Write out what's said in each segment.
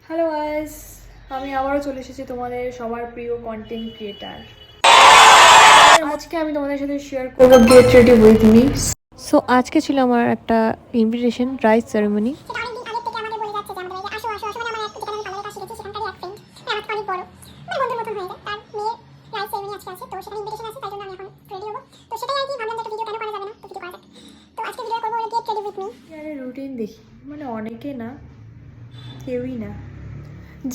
Hello guys, আমি আবারও চলে এসেছি তোমাদের সবার প্রিয় কন্টেন্ট ক্রিয়েটার। আজকে আমি তোমাদের সাথে শেয়ার করবো get ready with me. So আজকে ছিল আমার একটা ইনভিটেশন রাইস সেরেমনি। রুটিন দেখি মানে অনেকে না, কেউই না,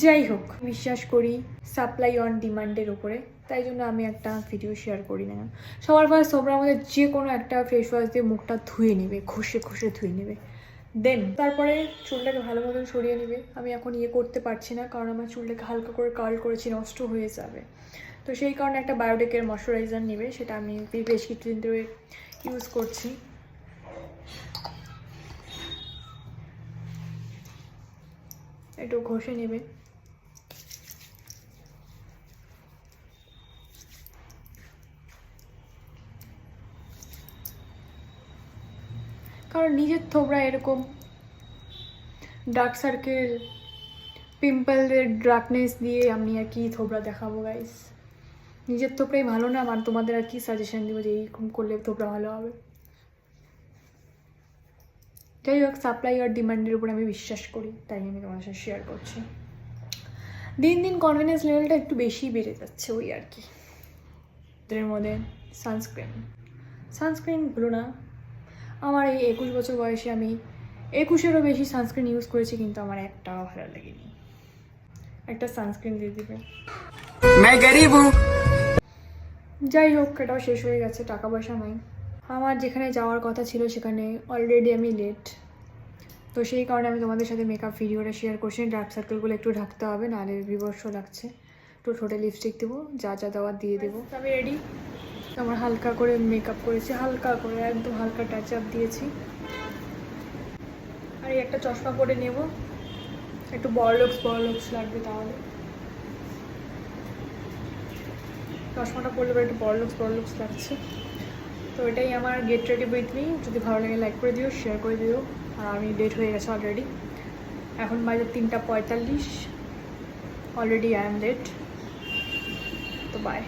যাই হোক বিশ্বাস করি সাপ্লাই অন ডিমান্ডের উপরে, তাই জন্য আমি একটা ভিডিও শেয়ার করি না। সবার ফার্স্ট তোমরা আমাদের যে কোনো একটা ফেস ওয়াশ দিয়ে মুখটা ধুয়ে নেবে, ঘষে ঘষে ধুয়ে নেবে, দেন তারপরে চুলটাকে ভালো মতন সরিয়ে নেবে। আমি এখন করতে পারছি না কারণ আমার চুলটাকে হালকা করে কার্ল করেছি, নষ্ট হয়ে যাবে। তো সেই কারণে একটা বায়োটিকের ময়শ্চারাইজার নেবে, সেটা আমি বেশ কিছুদিন ধরে ইউজ করছি। একটু ঘষে নেবে। কারণ নিজের থোবরা এরকম ডার্ক সার্কেল, পিম্পলের ডার্কনেস দিয়ে আমি আর কি থোবরা দেখাবো গাইস। নিজের থোবরাই ভালো না, আর তোমাদের আর কি সাজেশন দিব যে এইরকম করলে থোবরা ভালো হবে। যাই হোক, সাপ্লাই আর ডিমান্ডের উপর আমি বিশ্বাস করি, তাই আমি তোমার সাথে শেয়ার করছি। দিন দিন কনফিডেন্স লেভেলটা একটু বেশি বেড়ে যাচ্ছে, ওই আর কি। এর মধ্যে সানস্ক্রিন ভুলো না। আমার এই 21 বছর বয়সে আমি 21-এরও বেশি সানস্ক্রিন ইউজ করেছি, কিন্তু আমার একটাও ভালো লাগেনি। একটা সানস্ক্রিন দিয়ে দিবে। যাই হোক, এটাও শেষ হয়ে গেছে, টাকা পয়সা নাই। আমার যেখানে যাওয়ার কথা ছিল সেখানে অলরেডি আমি লেট, তো সেই কারণে আমি তোমাদের সাথে মেকআপ ভিডিওটা শেয়ার করছি। ডার্ক সার্কেলগুলো একটু ঢাকতে হবে, নাহলে বিভৎস লাগছে। একটু ঠোঁটে লিপস্টিক দেবো, যা যা দেওয়ার দিয়ে দেবো। আমি রেডি। আমার হালকা করে মেকআপ করেছি, হালকা করে একদম হালকা টাচ আপ দিয়েছি। আর এই একটা চশমা পরে নেব, একটু বড় লুকস লাগবে, তাহলে চশমাটা পরলে একটু বড় লুকস লাগছে। তো এটাই আমার গেট রেডি উইথ মি। যদি ভালো লাগে লাইক করে দিও, শেয়ার করে দিও। আর আমি লেট হয়ে গেছে অলরেডি, এখন বাজে 3:45। Already I am late. তো বাই।